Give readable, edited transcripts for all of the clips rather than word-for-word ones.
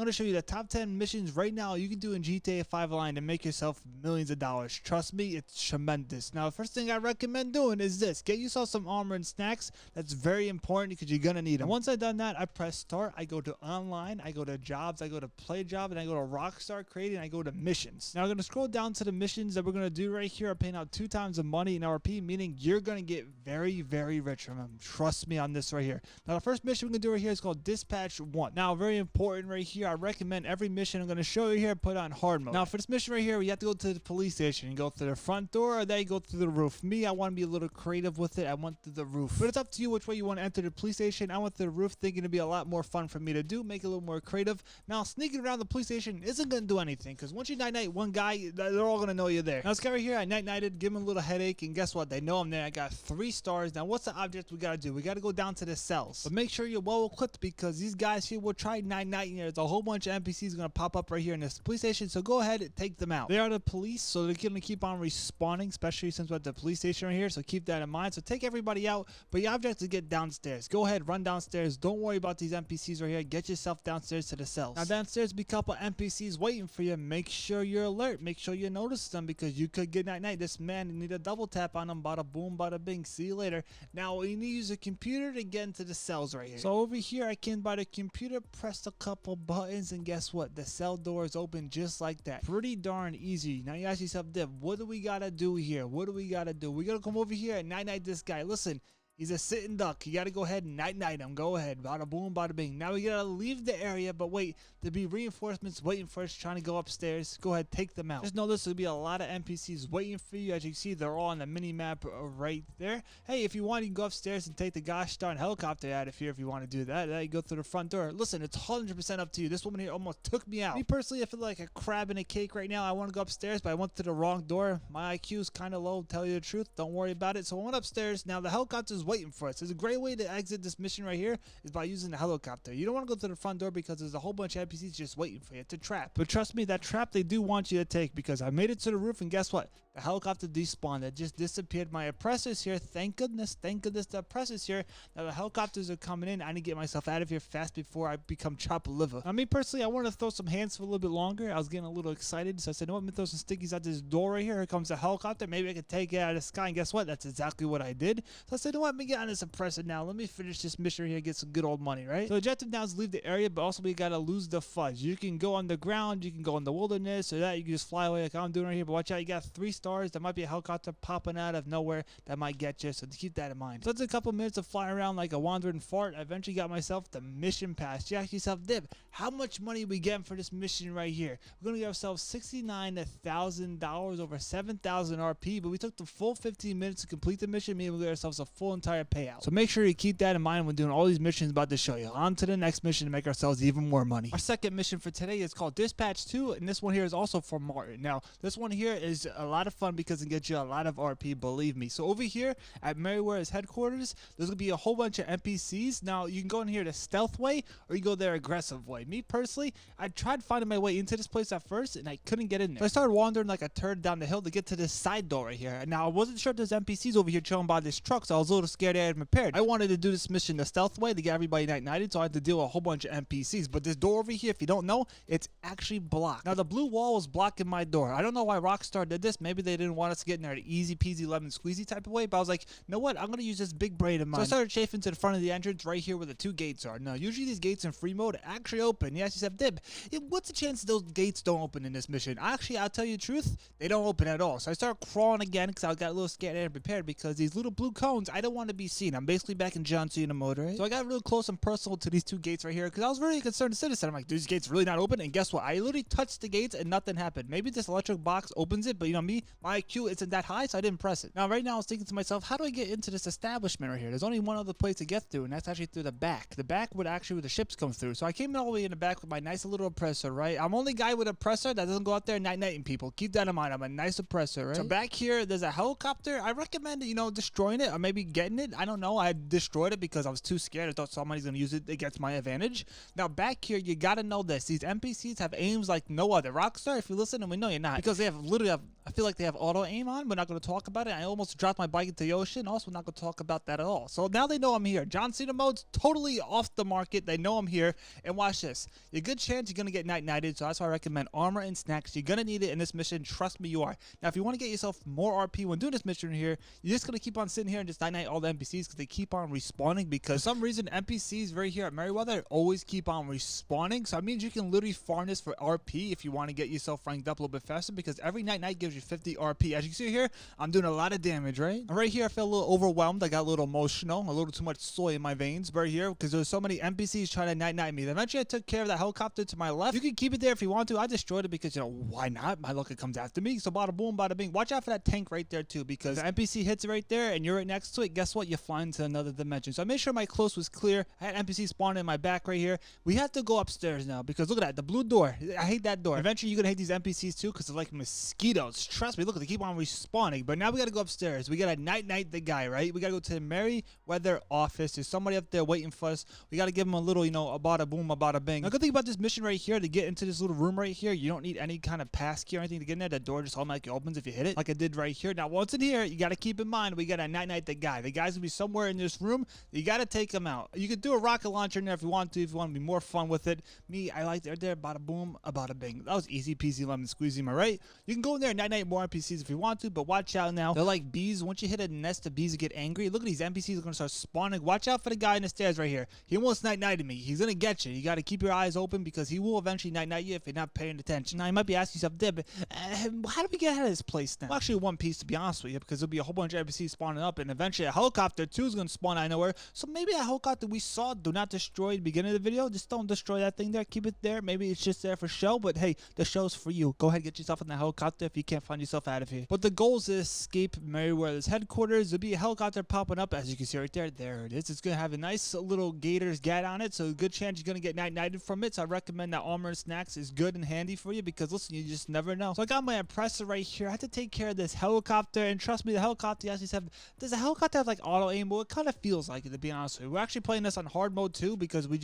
I'm gonna show you the top 10 missions right now you can do in GTA 5 Online to make yourself millions of dollars. Trust me, it's tremendous. Now, the first thing I recommend doing is this: get yourself some armor and snacks. That's very important because you're gonna need them. And once I've done that, I press start. I go to online, I go to jobs, I go to play job, and I go to Rockstar Creating. I go to missions. Now I'm gonna scroll down to the missions that we're gonna do right here. I'm paying out 2 times the money in RP, meaning you're gonna get very, very rich from them. Trust me on this right here. Now the first mission we're gonna do right here is called Dispatch 1. Now, very important right here. I recommend every mission I'm gonna show you here put on hard mode. Now for this mission right here, you have to go to the police station. You go through the front door, or then you go through the roof. Me, I want to be a little creative with it. I went through the roof, but it's up to you which way you want to enter the police station. I went through the roof, thinking it'd be a lot more fun for me to do, make it a little more creative. Now sneaking around the police station isn't gonna do anything, because once you night one guy, they're all gonna know you're there. Now this guy right here, I nighted, give him a little headache, and guess what? They know I'm there. I got 3 stars. Now what's the object we gotta do? We gotta go down to the cells, but make sure you're well equipped, because these guys here will try nighting. There's a whole bunch of NPCs gonna pop up right here in this police station, so go ahead and take them out. They are the police, so they're gonna keep on respawning, especially since we're at the police station right here, so keep that in mind. So take everybody out, but your object is to get downstairs. Go ahead, run downstairs. Don't worry about these NPCs right here. Get yourself downstairs to the cells. Now downstairs be a couple NPCs waiting for you. Make sure you're alert. Make sure you notice them, because you could get night. This man, you need a double tap on them. Bada boom, bada bing. See you later. Now you need to use a computer to get into the cells right here. So over here, I came by the computer, pressed a couple buttons, and guess what? The cell doors open just like that. Pretty darn easy. Now you ask yourself, Div, what do we gotta do here? What do we gotta do? We gotta come over here and night this guy. Listen, he's a sitting duck. You gotta go ahead and night him. Go ahead. Bada boom, bada bing. Now we gotta leave the area, but wait, there'll be reinforcements waiting for us, trying to go upstairs. Go ahead, take them out. Just know this will be a lot of NPCs waiting for you. As you can see, they're all on the mini map right there. Hey, if you want, you can go upstairs and take the gosh darn helicopter out of here if you want to do that. You go through the front door. Listen, it's 100% up to you. This woman here almost took me out. Me personally, I feel like a crab in a cake right now. I want to go upstairs, but I went to the wrong door. My IQ is kind of low, tell you the truth. Don't worry about it. So I went upstairs. Now the helicopter is waiting for us. There's a great way to exit this mission right here is by using the helicopter. You don't want to go to the front door, because there's a whole bunch of NPCs just waiting for you. It's a trap. But trust me, that trap they do want you to take, because I made it to the roof, and guess what? The helicopter despawned. It just disappeared. My oppressor's here. Thank goodness the oppressor's here. Now the helicopters are coming in. I need to get myself out of here fast before I become chopped liver. Now me personally, I want to throw some hands for a little bit longer. I was getting a little excited, so I said, no, I'm gonna throw some stickies out this door right here. Here comes the helicopter. Maybe I can take it out of the sky, and guess what? That's exactly what I did. So I said, no, let me get on this oppressor now. Let me finish this mission here, get some good old money, right? So the objective now is leave the area, but also we gotta lose the fuzz. You can go on the ground, you can go in the wilderness, or that you can just fly away like I'm doing right here, but watch out, you got 3 stars. There might be a helicopter popping out of nowhere that might get you, so keep that in mind. So it's a couple minutes of flying around like a wandering fart. I eventually got myself the mission pass. You ask yourself, Dib, how much money we getting for this mission right here? We're gonna get ourselves $69,000, over 7,000 RP, but we took the full 15 minutes to complete the mission, meaning we got ourselves a full entire payout. So make sure you keep that in mind when doing all these missions about to show you. On to the next mission to make ourselves even more money. Our second mission for today is called Dispatch 2, and this one here is also for Martin. Now, this one here is a lot of fun because it gets you a lot of RP, believe me. So over here at Merryweather's headquarters, there's gonna be a whole bunch of NPCs. Now, you can go in here the stealth way, or you go there aggressive way. Me personally, I tried finding my way into this place at first, and I couldn't get in there. So I started wandering like a turd down the hill to get to this side door right here. Now, I wasn't sure if there's NPCs over here chilling by this truck, so I was a little scared I had prepared. I wanted to do this mission the stealth way to get everybody nighted, so I had to deal with a whole bunch of NPCs. But this door over here, if you don't know, it's actually blocked. Now, the blue wall was blocking my door. I don't know why Rockstar did this. Maybe they didn't want us to get in there the easy peasy lemon squeezy type of way, but I was like, you know what? I'm going to use this big brain of mine. So I started chafing to the front of the entrance right here where the 2 gates are. Now, usually these gates in free mode actually open. You ask yourself, Dib, what's the chance those gates don't open in this mission? Actually, I'll tell you the truth, they don't open at all. So I started crawling again because I got a little scared and prepared, because these little blue cones, I don't want to be seen. I'm basically back in John Cena mode, right? So I got real close and personal to these 2 gates right here, because I was really concerned citizen. I'm like, these gates really not open? And guess what? I literally touched the gates and nothing happened. Maybe this electric box opens it, but you know me, my IQ isn't that high, so I didn't press it. Now right now I was thinking to myself, how do I get into this establishment right here? There's only one other place to get through, and that's actually through the back. The back would actually where the ships come through. So I came all the way in the back with my nice little oppressor, right? I'm only guy with a oppressor that doesn't go out there nighting people. Keep that in mind. I'm a nice oppressor, right? So back here, there's a helicopter. I recommend, you know, destroying it or maybe getting it. I don't know. I destroyed it because I was too scared. I thought somebody's gonna use it against my advantage. Now back here, you gotta know this. These NPCs have aims like no other. Rockstar, if you listen, and we know you're not, because they have literally I feel like they have auto aim on. We're not going to talk about it. I almost dropped my bike into the ocean. Also, not going to talk about that at all. So now they know I'm here. John Cena mode's totally off the market. They know I'm here. And watch this. A good chance you're going to get night-nighted. So that's why I recommend armor and snacks. You're going to need it in this mission. Trust me, you are. Now, if you want to get yourself more RP when doing this mission here, you're just going to keep on sitting here and just night-night all the NPCs because they keep on respawning. Because for some reason, NPCs right here at Merryweather always keep on respawning. So that means you can literally farm this for RP if you want to get yourself ranked up a little bit faster, because every night gives you 50 RP. As you can see here, I'm doing a lot of damage, right? And right here, I feel a little overwhelmed. I got a little emotional, a little too much soy in my veins right here, because there's so many NPCs trying to night me. Eventually, I took care of that helicopter to my left. You can keep it there if you want to. I destroyed it because, you know, why not? My luck, it comes after me. So bada boom, bada bing. Watch out for that tank right there too, because the NPC hits it right there and you're right next to it. Guess what? You fly into another dimension. So I made sure my close was clear. I had NPC spawning in my back right here. We have to go upstairs now because look at that, the blue door. I hate that door. Eventually, you're gonna hate these NPCs too because they're like mosquitoes. Trust me. Look, they keep on respawning. But now we gotta go upstairs. We gotta night the guy, right? We gotta go to the Merryweather office. There's somebody up there waiting for us. We gotta give him a little, you know, a bada boom, a bada bing. Now, good thing about this mission right here, to get into this little room right here, you don't need any kind of pass key or anything to get in there. The door just automatically opens if you hit it, like I did right here. Now, once in here, you gotta keep in mind we gotta night the guy. The guy's gonna be somewhere in this room. You gotta take him out. You could do a rocket launcher in there if you want to, if you want to be more fun with it. Me, I like it there. Bada boom, a bada bing. That was easy peasy lemon squeezy, am I right? You can go in there and night more NPCs if you want to, but watch out now. They're like bees. Once you hit a nest of bees, get angry. Look at these NPCs are gonna start spawning. Watch out for the guy in the stairs right here. He almost nighted me. He's gonna get you. You gotta keep your eyes open because he will eventually night you if you're not paying attention. Now you might be asking yourself, Dib, how do we get out of this place now? Well, actually, one piece to be honest with you, because there'll be a whole bunch of NPCs spawning up, and eventually a helicopter too is gonna spawn out of nowhere. So maybe a helicopter we saw, do not destroy at the beginning of the video. Just don't destroy that thing there. Keep it there. Maybe it's just there for show, but hey, the show's for you. Go ahead, get yourself in the helicopter if you can't find yourself out of here. But the goal is to escape Merryweather's headquarters. There'll be a helicopter popping up, as you can see right there. There it is. It's gonna have a nice little Gator's gat on it, so a good chance you're gonna get nighted from it. So I recommend that armor and snacks is good and handy for you because listen, you just never know. So I got my oppressor right here. I had to take care of this helicopter, and trust me, the helicopter actually have. Does the helicopter have like auto aim? Well, it kind of feels like it, to be honest with you. We're actually playing this on hard mode too because we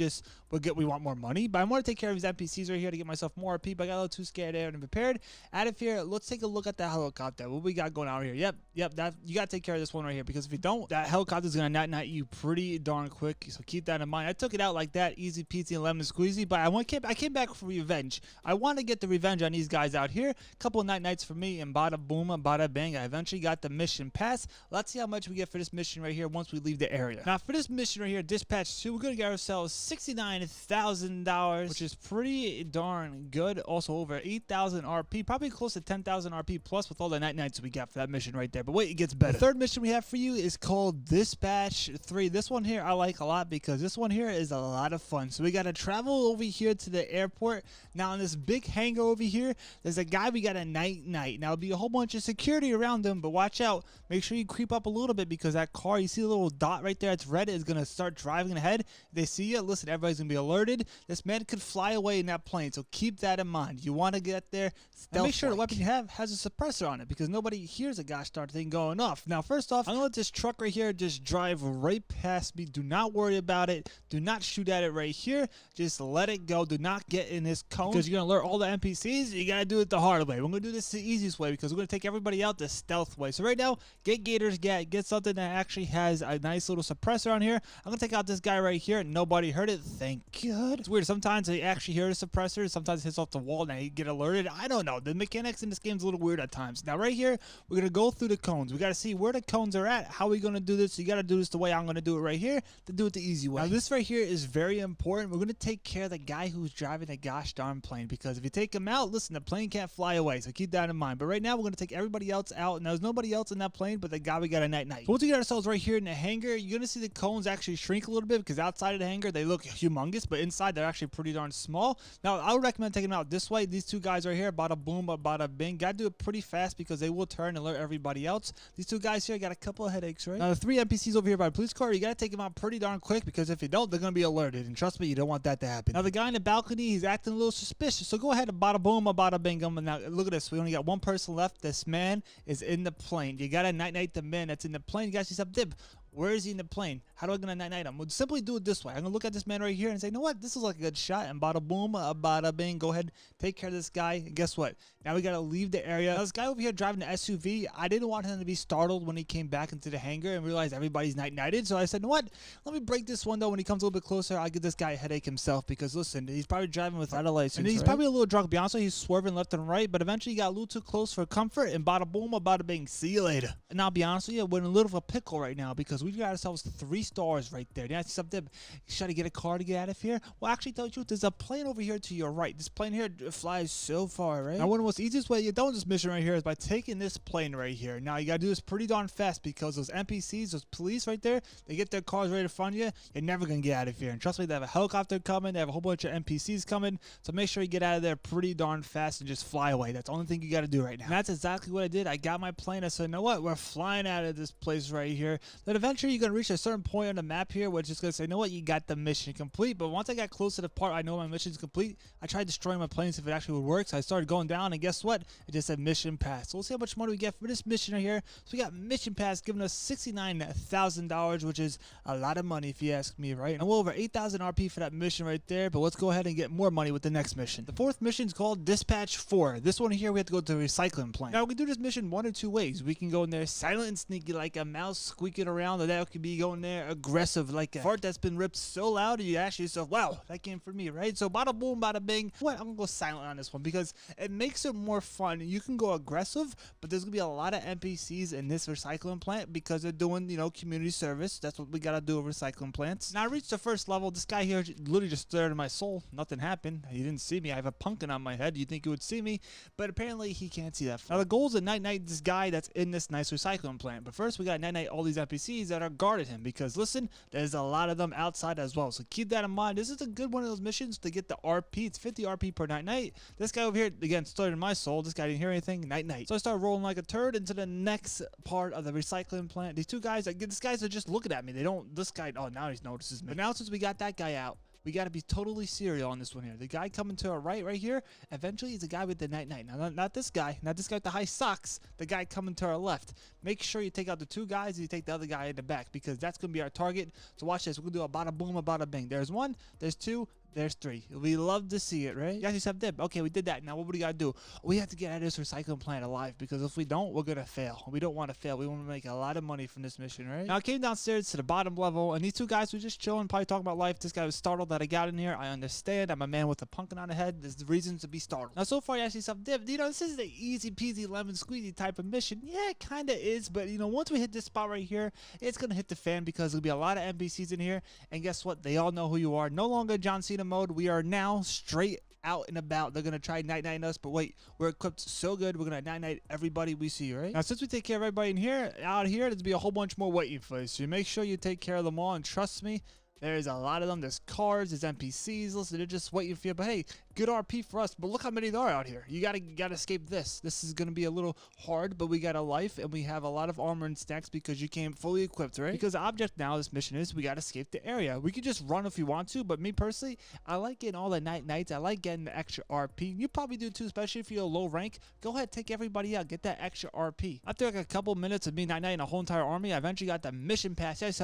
want more money. But I want to take care of these NPCs right here to get myself more RP. But I got a little too scared there and prepared. Out of here, let's take a look at the helicopter. What we got going on here? Yep. That you gotta take care of this one right here because if you don't, that helicopter's gonna night you pretty darn quick. So keep that in mind. I took it out like that, easy peasy and lemon squeezy. But I came back for revenge. I want to get the revenge on these guys out here. Couple of nights for me, and bada boom, bada bang. I eventually got the mission pass. Let's see how much we get for this mission right here once we leave the area. Now for this mission right here, dispatch 2, we're gonna get ourselves $69,000, which is pretty darn good. Also over 8,000 RP, probably close to 10,000 RP plus with all the nights we got for that mission right there. But wait, it gets better. The third mission we have for you is called Dispatch 3. This one here I like a lot because this one here is a lot of fun. So we gotta travel over here to the airport. Now in this big hangar over here, there's a guy we gotta night. Now there'll be a whole bunch of security around him, but watch out. Make sure you creep up a little bit because that car, you see the little dot right there, it's red, is gonna start driving ahead. If they see you, listen, everybody's gonna be alerted. This man could fly away in that plane, so keep that in mind. You want to get there stealth. Make sure the weapon you have has a suppressor on it because nobody hears a gosh darn thing going off. Now first off, I'm gonna let this truck right here just drive right past me. Do not worry about it. Do not shoot at it right here. Just let it go. Do not get in this cone because you're gonna alert all the NPCs. You gotta do it the hard way. We're gonna do this the easiest way because we're gonna take everybody out the stealth way. So right now, get Gators, get something that actually has a nice little suppressor on here. I'm gonna take out this guy right here. Nobody heard it. Thank God. It's weird. Sometimes they actually hear the suppressor. Sometimes it hits off the wall and they get alerted. I don't know. The mechanics in this game is a little weird at times. Now right here, we're gonna go through the cones. We gotta see where the cones are at. How are we gonna do this? You gotta do this the way I'm gonna do it right here. To do it the easy way. Now this right here is very important. We're gonna take care of the guy who's driving the gosh darn plane because if you take him out, listen, the plane can't fly away. So keep that in mind. But right now we're gonna take everybody else out, and there's nobody else in that plane but the guy we got a night. So once we get ourselves right here in the hangar, you're gonna see the cones actually shrink a little bit because outside of the hangar they look humongous, but inside they're actually pretty darn small. Now I would recommend taking them out this way. These two guys right here, bada boom, bada bing. Gotta do it pretty fast because they will turn and alert everybody else. These two guys here got a couple of headaches, right? Now the 3 NPCs over here by the police car, you gotta take them out pretty darn quick because if you don't, they're gonna be alerted, and trust me, you don't want that to happen. Now the guy in the balcony, he's acting a little suspicious, so go ahead and bada boom, bada bing. Now look at this, we only got one person left. This man is in the plane. You gotta night the man that's in the plane. You guys just have Dib. Where is he in the plane? How do I gonna night him? We'll simply do it this way. I'm gonna look at this man right here and say, you know what? This is like a good shot. And bada boom, bada bing. Go ahead, take care of this guy. And guess what? Now we gotta leave the area. Now this guy over here driving the SUV, I didn't want him to be startled when he came back into the hangar and realized everybody's night-nighted. So I said, you know what? Let me break this window. When he comes a little bit closer, I'll give this guy a headache himself, because listen, he's probably driving without a license. And he's probably a little drunk, to be honest with you. He's swerving left and right, but eventually he got a little too close for comfort, and bada boom, bada bing, see you later. And I'll be honest with you, we're in a little of a pickle right now because we got ourselves 3 stars right there. Now, something, should I get a car to get out of here? Well, actually, tell you the truth, there's a plane over here to your right. This plane here flies so far, right? Now, one of the most easiest way you done this mission right here is by taking this plane right here. Now, you gotta do this pretty darn fast because those NPCs, those police right there, they get their cars right in front of you. You're never gonna get out of here. And trust me, they have a helicopter coming. They have a whole bunch of NPCs coming. So make sure you get out of there pretty darn fast and just fly away. That's the only thing you gotta do right now. And that's exactly what I did. I got my plane. I said, you know what? We're flying out of this place right here. Then eventually you're gonna reach a certain point on the map here, which is gonna say, you know what? You got the mission complete. But once I got close to the part I know my mission's complete, I tried destroying my planes if it actually would work. So I started going down, and guess what? It just said mission pass. So we'll see how much money we get for this mission right here. So we got mission pass giving us $69,000, which is a lot of money if you ask me, right? And we're over 8,000 RP for that mission right there. But let's go ahead and get more money with the next mission. The 4th mission is called Dispatch 4. This one here, we have to go to the recycling plant. Now we can do this mission one or two ways. We can go in there silent and sneaky like a mouse squeaking around, or that could be going there aggressive like a fart that's been ripped so loud you ask yourself, wow, that came from me, right? So bada boom, bada bing. What? I'm gonna go silent on this one because it makes it more fun. You can go aggressive, but there's gonna be a lot of NPCs in this recycling plant because they're doing, you know, community service. That's what we gotta do with recycling plants. Now I reached the 1st level. This guy here literally just stared at my soul. Nothing happened. He didn't see me. I have a pumpkin on my head. You'd think he would see me, but apparently he can't see that. Now the goal is to night-night this guy that's in this nice recycling plant. But first we gotta night-night all these NPCs that are guarding him, because listen, there's a lot of them outside as well. So keep that in mind. This is a good one of those missions to get the RP. It's 50 RP per night-night. This guy over here, again, started in my soul. This guy didn't hear anything. Night-night. So I started rolling like a turd into the next part of the recycling plant. These two guys, these guys are just looking at me. They don't, this guy, oh, now he notices me. But now since we got that guy out, we got to be totally serial on this one here. The guy coming to our right here, eventually is the guy with the night-night. Now, not this guy. Not this guy with the high socks. The guy coming to our left. Make sure you take out the 2 guys and you take the other guy in the back, because that's going to be our target. So watch this. We're going to do a bada boom, a bada bing. There's 1, there's 2, there's 3. We love to see it, right? Yes, you have dip. Okay, we did that. Now, what do we got to do? We have to get out of this recycling plant alive, because if we don't, we're going to fail. We don't want to fail. We want to make a lot of money from this mission, right? Now, I came downstairs to the bottom level, and these 2 guys were just chilling, probably talking about life. This guy was startled that I got in here. I understand. I'm a man with a pumpkin on the head. There's reasons to be startled. Now, so far, you actually have dip. You know, this is the easy peasy lemon squeezy type of mission. Yeah, it kind of is, but, you know, once we hit this spot right here, it's going to hit the fan, because there'll be a lot of NPCs in here, and guess what? They all know who you are. No longer John Cena mode. We are now straight out and about. They're gonna try night-night us, but wait, we're equipped so good, we're gonna night-night everybody we see, right? Now, since we take care of everybody in here, out here, there's be a whole bunch more waiting for us. So you make sure you take care of them all, and trust me, there's a lot of them. There's cars, there's NPCs. Listen, they're just waiting for you. But hey, good RP for us. But look how many there are out here. You gotta escape this. This is gonna be a little hard, but we got a life, and we have a lot of armor and stacks because you came fully equipped, right? Because the object now, this mission is we gotta escape the area. We could just run if we want to, but me personally, I like getting all the nights. I like getting the extra RP. You probably do too, especially if you're a low rank. Go ahead, take everybody out, get that extra RP. After like a couple minutes of me night-nighting a whole entire army, I eventually got the mission pass. Yes,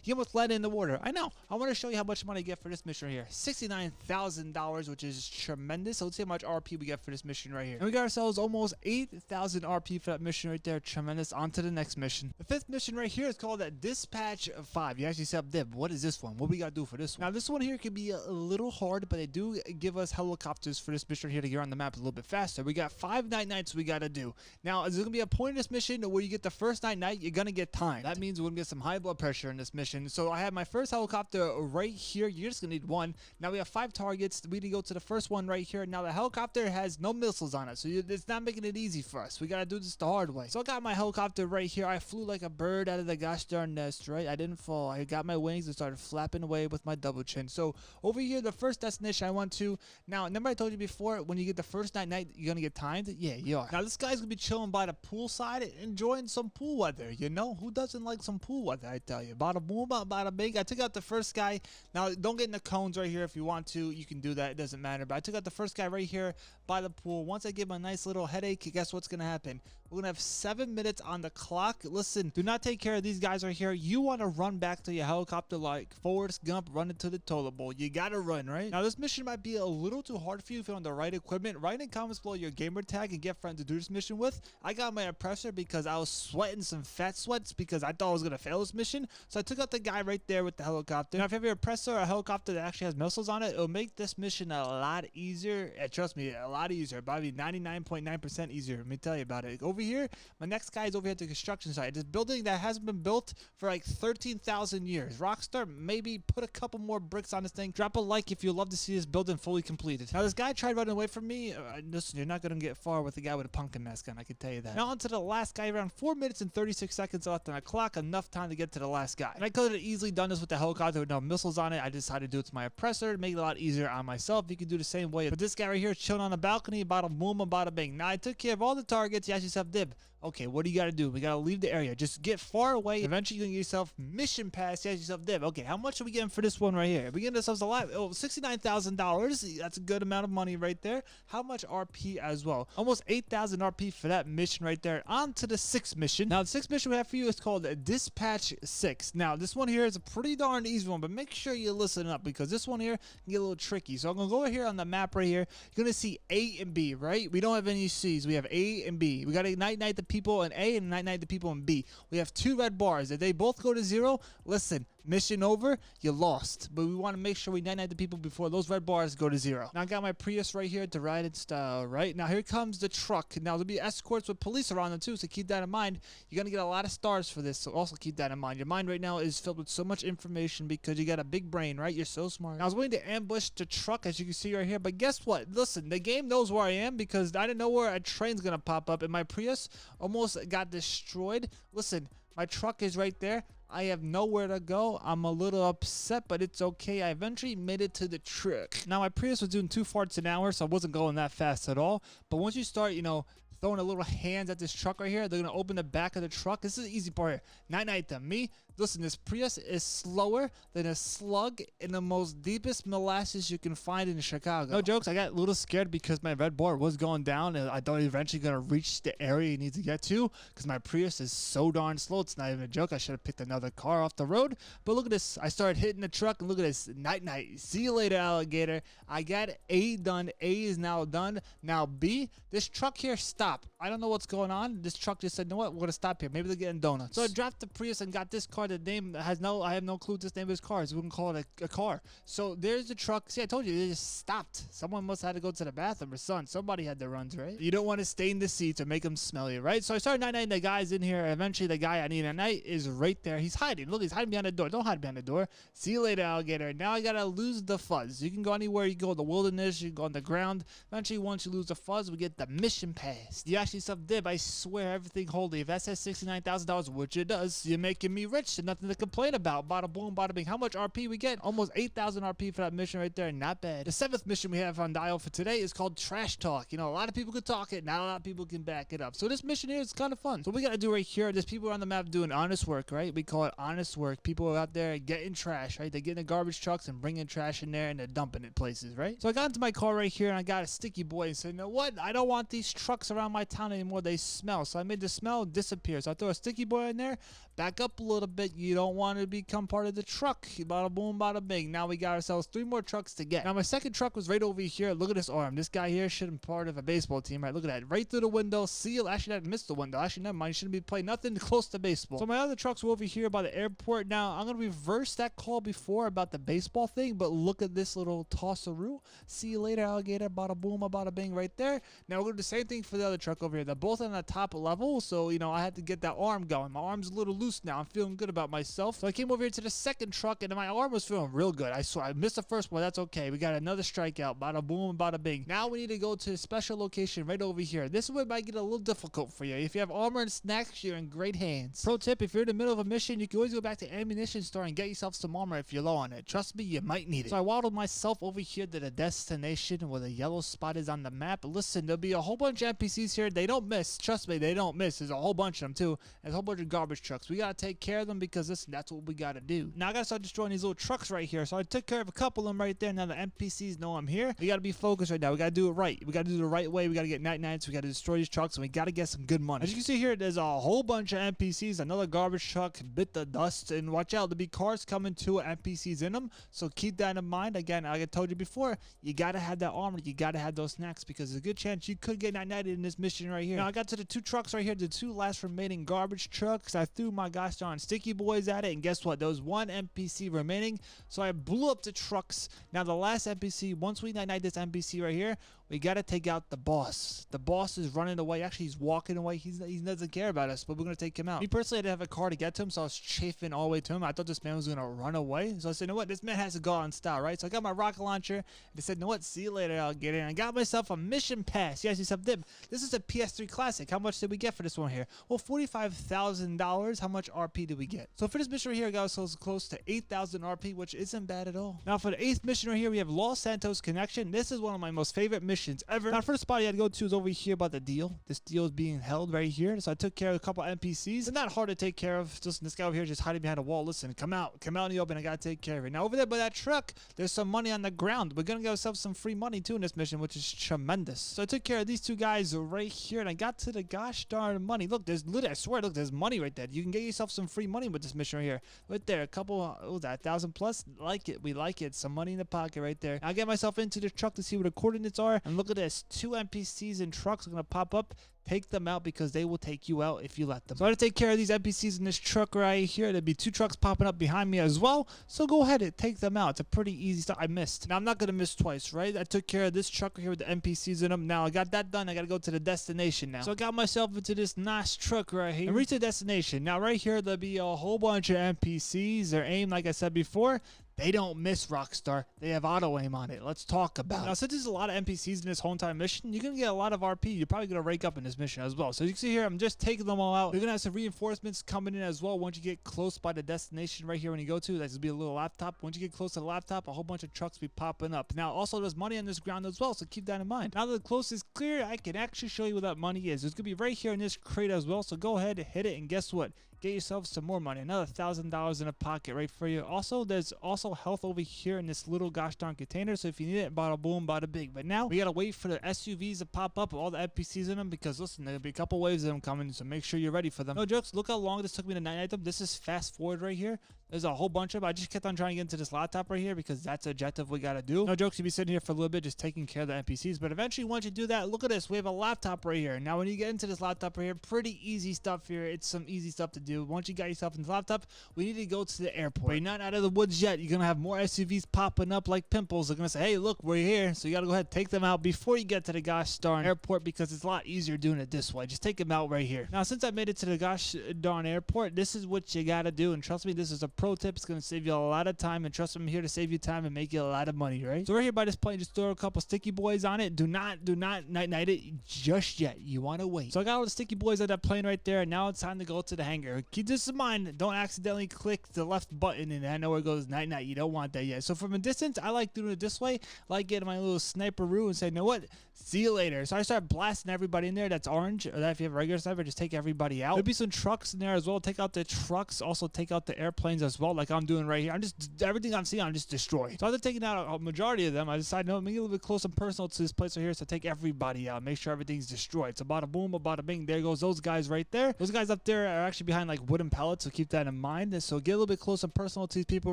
you almost landed in the water. I know. I want to show you how much money I get for this mission right here. $69,000, which is tremendous. So let's see how much RP we get for this mission right here. And we got ourselves almost 8,000 RP for that mission right there. Tremendous. On to the next mission. The 5th mission right here is called Dispatch 5. You actually said, Dib, what is this one? What we got to do for this one? Now, this one here can be a little hard, but they do give us helicopters for this mission here to get on the map a little bit faster. We got 5 nights we got to do. Now, there's going to be a point in this mission where you get the first night, you're going to get timed. That means we're going to get some high blood pressure in this mission. So I have my first helicopter right here. You're just going to need 1. Now, we have 5 targets. We need to go to the first one right here. Now, the helicopter has no missiles on it, so it's not making it easy for us. We got to do this the hard way. So I got my helicopter right here. I flew like a bird out of the gosh darn nest, right? I didn't fall. I got my wings and started flapping away with my double chin. So over here, the first destination I went to. Now, remember I told you before, when you get the first night, you're going to get timed? Yeah, you are. Now, this guy's going to be chilling by the poolside, enjoying some pool weather. You know, who doesn't like some pool weather, I tell you. Bada boom, bada bing. I took out the first guy. Now, don't get in the cones right here. If you want to, you can do that. It doesn't matter. But I took out the first guy right here by the pool. Once I give him a nice little headache, guess what's going to happen? We're gonna have 7 minutes on the clock. Listen, do not take care of these guys right here. You want to run back to your helicopter like Forrest Gump running to the toilet bowl. You gotta run, right? Now this mission might be a little too hard for you if you're on the right equipment. Write in comments below your gamer tag and get friends to do this mission with. I got my oppressor because I was sweating some fat sweats because I thought I was gonna fail this mission. So I took out the guy right there with the helicopter. Now if you have your oppressor or a helicopter that actually has missiles on it, it'll make this mission a lot easier. Trust me, a lot easier. Probably 99.9% easier. Let me tell you about it. Over here, my next guy is over here at the construction site. This building that hasn't been built for like 13,000 years. Rockstar, maybe put a couple more bricks on this thing. Drop a like if you'd love to see this building fully completed. Now this guy tried running away from me. Listen, you're not gonna get far with the guy with a pumpkin mask on, I can tell you that. Now on to the last guy. Around 4 minutes and 36 seconds left on the clock. Enough time to get to the last guy. And I could have easily done this with the helicopter with no missiles on it. I decided to do it to my oppressor to make it a lot easier on myself. You can do the same way. But this guy right here is chilling on the balcony. Bada boom, bada bing. Now I took care of all the targets. You ask yourself, Dib, okay, what do you got to do? We got to leave the area. Just get far away. Eventually, you're going to get yourself mission pass. You ask yourself, Dib, okay, how much are we getting for this one right here? We getting ourselves a lot. Oh, $69,000. That's a good amount of money right there. How much RP as well? Almost 8,000 RP for that mission right there. On to the 6th mission. Now, the 6th mission we have for you is called Dispatch 6. Now, this one here is a pretty darn easy one, but make sure you listen up because this one here can get a little tricky. So I'm going to go over here on the map right here. You're going to see A and B, right? We don't have any C's. We have A and B. We got to night the people in A and night the people in B. We have 2 red bars. If they both go to 0, listen, mission over, you lost. But we want to make sure we night the people before those red bars go to 0. Now I got my Prius right here to ride in style, right? Now here comes the truck. Now there'll be escorts with police around them too, so keep that in mind. You're going to get a lot of stars for this, so also keep that in mind. Your mind right now is filled with so much information because you got a big brain, right? You're so smart. Now I was waiting to ambush the truck, as you can see right here, but guess what? Listen, the game knows where I am because I didn't know where a train's going to pop up, and my Prius almost got destroyed. Listen, my truck is right there. I have nowhere to go. I'm a little upset, but it's okay. I eventually made it to the truck. Now, my Prius was doing 2 farts an hour, so I wasn't going that fast at all. But once you start, you know, throwing a little hands at this truck right here, they're going to open the back of the truck. This is the easy part here. Night them. Me, listen, this Prius is slower than a slug in the most deepest molasses you can find in Chicago. No jokes, I got a little scared because my red bar was going down and I thought eventually going to reach the area you need to get to because my Prius is so darn slow. It's not even a joke. I should have picked another car off the road. But look at this. I started hitting the truck and look at this. Night. See you later, alligator. I got A done. A is now done. Now B, this truck here, stop. I don't know what's going on. This truck just said, you know what? We're going to stop here. Maybe they're getting donuts. So I dropped the Prius and got this car. The name has I have no clue what this name of this car is. We wouldn't call it a car. So there's the truck. See, I told you, they just stopped. Someone must have had to go to the bathroom or something. Somebody had the runs, right? You don't want to stain the seats or make them smelly, right? So I started night-nighting the guys in here. Eventually, the guy I need at night is right there. He's hiding. Look, he's hiding behind the door. Don't hide behind the door. See you later, alligator. Now I got to lose the fuzz. You can go anywhere. You can go in the wilderness. You can go on the ground. Eventually, once you lose the fuzz, we get the mission pass. You actually sub-dib. I swear everything holy. If that says $69,000, which it does, you're making me rich and nothing to complain about. Bada boom, bada bing. How much RP we get? Almost 8,000 RP for that mission right there. Not bad. The 7th mission we have on dial for today is called Trash Talk. You know, a lot of people can talk it. Not a lot of people can back it up. So this mission here is kind of fun. So what we got to do right here, there's people on the map doing honest work, right? We call it honest work. People are out there getting trash, right? They get in the garbage trucks and bringing trash in there and they're dumping it places, right? So I got into my car right here and I got a sticky boy and said, you know what? I don't want these trucks around my town anymore. They smell. So I made the smell disappear. So I throw a sticky boy in there, back up a little bit. You don't want to become part of the truck. Bada boom, bada bing. Now we got ourselves 3 more trucks to get. Now my second truck was right over here. Look at this arm. This guy here should have been part of a baseball team, right? Look at that. Right through the window. Seal. Actually, I missed the window. Actually, never mind. You shouldn't be playing nothing close to baseball. So my other trucks were over here by the airport. Now I'm going to reverse that call before about the baseball thing, but look at this little toss-a-roo. See you later, alligator. Bada boom, bada bing right there. Now we're going to do the same thing for the other truck over here. They're both on the top level, so, you know, I had to get that arm going. My arm's a little loose now. I'm feeling good about myself. So I came over here to the second truck, and my arm was feeling real good. I swear, I missed the first one. That's okay. We got another strikeout. Bada boom, bada bing. Now we need to go to a special location right over here. This one might get a little difficult for you. If you have armor and snacks, you're in great hands. Pro tip, if you're in the middle of a mission, you can always go back to ammunition store and get yourself some armor if you're low on it. Trust me, you might need it. So I waddled myself over here to the destination where the yellow spot is on the map. Listen, there'll be a whole bunch of NPCs here. They don't miss. Trust me, they don't miss. There's a whole bunch of them too. There's a whole bunch of garbage trucks. We gotta take care of them because listen, that's what we gotta do. Now I gotta start destroying these little trucks right here. So I took care of a couple of them right there. Now the NPCs know I'm here. We gotta be focused right now. We gotta do it right. We gotta do it the right way. We gotta get night nights. We gotta destroy these trucks, and we gotta get some good money. As you can see here, there's a whole bunch of NPCs. Another garbage truck bit the dust, and watch out, there'll be cars coming to NPCs in them. So keep that in mind. Again, like I told you before, you gotta have that armor. You gotta have those snacks because there's a good chance you could get night nighted in this mission right here. Now I got to the 2 trucks right here, the 2 last remaining garbage trucks. I threw my gosh darn sticky boys at it, and guess what? There was 1 NPC remaining, so I blew up the trucks. Now the last NPC, once we night this NPC right here, we gotta take out the boss. The boss is running away. Actually, he's walking away. He doesn't care about us, but we're gonna take him out. Me personally, I didn't have a car to get to him, so I was chafing all the way to him. I thought this man was gonna run away, so I said, you know what? This man has to go on style, right? So I got my rocket launcher, and I said, you know what? See you later, I'll get in. I got myself a mission pass. You ask yourself, this is a PS3 classic. How much did we get for this one here? Well, $45,000. How much RP did we get? So for this mission right here, I got ourselves close to 8,000 RP, which isn't bad at all. Now for the 8th mission right here, we have Santos Connection. This is one of my most favorite missions ever. Now, the first spot I had to go to is over here about the deal. This deal is being held right here. So I took care of a couple NPCs. They're not hard to take care of. Just this guy over here just hiding behind a wall. Listen, come out in the open. I gotta take care of it. Now over there by that truck, there's some money on the ground. We're gonna get ourselves some free money too in this mission, which is tremendous. So I took care of these 2 guys right here, and I got to the gosh darn money. Look, there's literally, I swear, look, there's money right there. You can get yourself some free money with this mission right here. Right there, a couple, what was that, 1,000 plus? Like it, we like it. Some money in the pocket right there. I'll get myself into the truck to see what the coordinates are, and look at this, 2 NPCs and trucks are gonna pop up. Take them out because they will take you out if you let them. So I had to take care of these NPCs in this truck right here. There'll be 2 trucks popping up behind me as well. So go ahead and take them out. It's a pretty easy stuff. I missed. Now I'm not gonna miss twice, right? I took care of this truck right here with the NPCs in them. Now I got that done. I gotta go to the destination now. So I got myself into this nice truck right here and reach the destination. Now right here there'll be a whole bunch of NPCs. Their aim, like I said before, they don't miss, Rockstar. They have auto aim on it. Let's talk about it. Now, since there's a lot of NPCs in this whole entire mission, you're going to get a lot of RP. You're probably going to rake up in this mission as well. So you can see here, I'm just taking them all out. You're going to have some reinforcements coming in as well once you get close by the destination right here when you go to. That's going to be a little laptop. Once you get close to the laptop, a whole bunch of trucks will be popping up. Now, also, there's money on this ground as well, so keep that in mind. Now that the close is clear, I can actually show you where that money is. It's going to be right here in this crate as well, so go ahead and hit it, and guess what? Get yourself some more money, another $1,000 in a pocket right for you. Also, there's also health over here in this little gosh darn container, so if you need it, bada boom, bada bing. But now we gotta wait for the SUVs to pop up with all the NPCs in them, because listen, there'll be a couple waves of them coming, so make sure you're ready for them. No jokes, look how long this took me to night them. This is fast forward right here. There's a whole bunch of them. I just kept on trying to get into this laptop right here because that's the objective we gotta do. No jokes, you'll be sitting here for a little bit just taking care of the NPCs, but eventually once you do that, look at this, we have a laptop right here. Now when you get into this laptop right here, pretty easy stuff here. It's some easy stuff to do. Once you got yourself in the laptop, we need to go to the airport. But you're not out of the woods yet. You're gonna have more SUVs popping up like pimples. They're gonna say, hey, look, we're here. So you gotta go ahead and take them out before you get to the gosh darn airport, because it's a lot easier doing it this way. Just take them out right here. Now since I made it to the gosh darn airport, this is what you gotta do, and trust me, this is a pro tip. It's gonna save you a lot of time, and trust me, I'm here to save you time and make you a lot of money, right? So right here by this plane, just throw a couple sticky boys on it. Do not night it just yet. You want to wait. So I got all the sticky boys on that plane right there, and now it's time to go to the hangar. Keep this in mind. Don't accidentally click the left button and I know where it goes night. You don't want that yet. So from a distance, I like doing it this way. I like getting my little sniper-roo and say, you know what? See you later. So I start blasting everybody in there that's orange, or that if you have a regular sniper, just take everybody out. There'll be some trucks in there as well. Take out the trucks. Also take out the airplanes as well, like I'm doing right here. I'm just, everything I'm seeing, I'm just destroying. So after taking out a majority of them, I decided, no, make it a little bit close and personal to this place right here, so take everybody out. Make sure everything's destroyed. So bada boom, bada bing. There goes those guys right there. Those guys up there are actually behind like wooden pallets, so keep that in mind. And so get a little bit close and personal to these people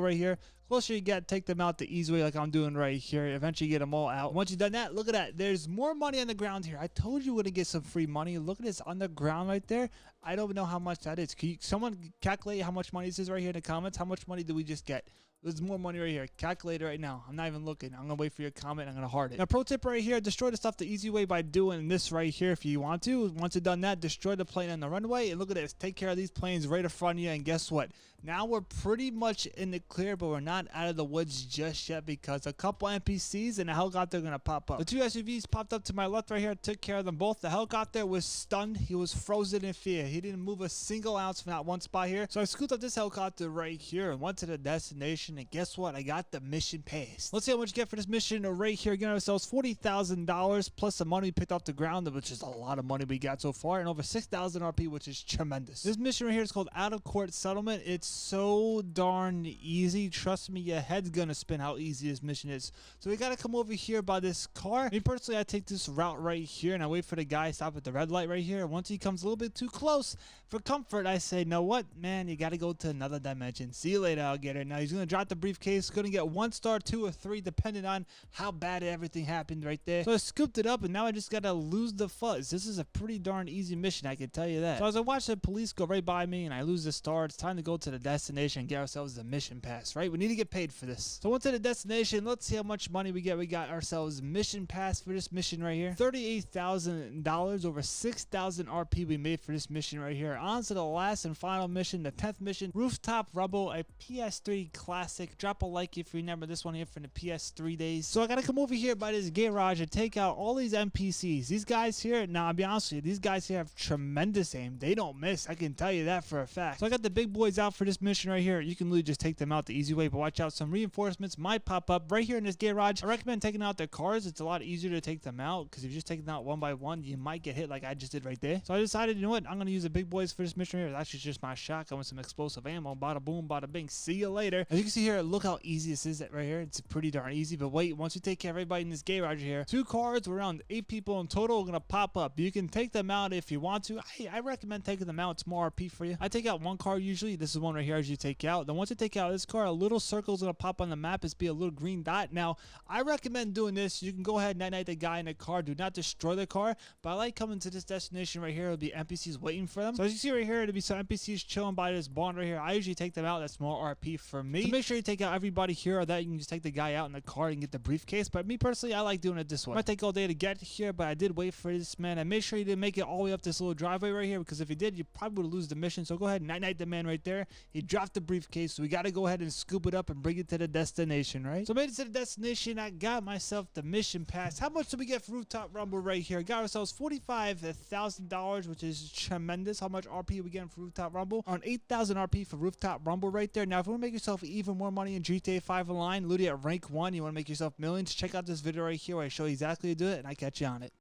right here. Closer you get, take them out the easy way like I'm doing right here. Eventually get them all out. Once you've done that, look at that. There's more money on the ground here. I told you we're going to get some free money. Look at this on the ground right there. I don't know how much that is. Can someone calculate how much money this is right here in the comments? How much money did we just get? There's more money right here. Calculate it right now. I'm not even looking. I'm going to wait for your comment. I'm going to heart it. Now, pro tip right here, destroy the stuff the easy way by doing this right here if you want to. Once you've done that, destroy the plane on the runway. And look at this. Take care of these planes right in front of you. And guess what? Now we're pretty much in the clear, but we're not out of the woods just yet because a couple NPCs and a helicopter are going to pop up. The 2 SUVs popped up to my left right here. Took care of them both. The helicopter was stunned. He was frozen in fear. He didn't move a single ounce from that one spot here. So I scooped up this helicopter right here and went to the destination. mission, and guess what? I got the mission pass. Let's see how much you get for this mission right here. Getting ourselves $40,000 plus the money we picked off the ground, which is a lot of money we got so far, and over 6,000 RP, which is tremendous. This mission right here is called Out of Court Settlement. It's so darn easy. Trust me, your head's gonna spin how easy this mission is. So we gotta come over here by this car. Me personally, I take this route right here, and I wait for the guy to stop at the red light right here. Once he comes a little bit too close for comfort, I say, know what, man, you gotta go to another dimension. See you later, alligator. Now he's gonna drop the briefcase. Gonna get 1 star, 2 or 3, depending on how bad everything happened right there. So I scooped it up, and now I just gotta lose the fuzz. This is a pretty darn easy mission, I can tell you that. So as I watch the police go right by me and I lose the star, it's time to go to the destination and get ourselves the mission pass, right? We need to get paid for this. So once to the destination, let's see how much money we get. We got ourselves mission pass for this mission right here. $38,000, over 6,000 RP we made for this mission right here. On to the last and final mission, the 10th mission, Rooftop Rumble, a PS3 classic. Drop a like if you remember this one here from the PS3 days. So I gotta come over here by this garage and take out all these NPCs. These guys here, now I'll be honest with you, these guys here have tremendous aim. They don't miss, I can tell you that for a fact. So I got the big boys out for this mission right here. You can literally just take them out the easy way, but watch out, some reinforcements might pop up right here in this garage. I recommend taking out their cars. It's a lot easier to take them out, because if you just take them out one by one, you might get hit like I just did right there. So I decided, you know what, I'm gonna use the big boys for this mission here. It's actually just my shotgun with some explosive ammo. Bada boom, bada bing. See you later. As you can see here, look how easy this is right here. It's pretty darn easy, but wait, once we take care of everybody in this garage here, 2 cars, we're around 8 people in total, are gonna pop up. You can take them out if you want to. I recommend taking them out. It's more RP for you. I take out 1 car usually. This is one right here as you take out. Then once you take out this car, a little circle is gonna pop on the map. It's be a little green dot. Now, I recommend doing this. You can go ahead and night the guy in the car. Do not destroy the car, but I like coming to this destination right here. It'll be NPCs waiting for them. So as you see right here, there'll be some NPCs chilling by this barn right here. I usually take them out. That's more RP for me. So make sure you take out everybody here, or that you can just take the guy out in the car and get the briefcase. But me personally, I like doing it this way. It might take all day to get here, but I did wait for this man. And make sure you didn't make it all the way up this little driveway right here, because if you did, you probably would lose the mission. So go ahead and night the man right there. He dropped the briefcase, so we got to go ahead and scoop it up and bring it to the destination, right? So I made it to the destination. I got myself the mission pass. How much did we get for Rooftop Rumble right here? Got ourselves $45,000, which is tremendous. How much RP we getting for Rooftop Rumble? On 8,000 RP for Rooftop Rumble right there. Now, if you want to make yourself even more money in GTA 5 Online, literally at rank 1, you want to make yourself millions, check out this video right here where I show you exactly how to do it, and I catch you on it.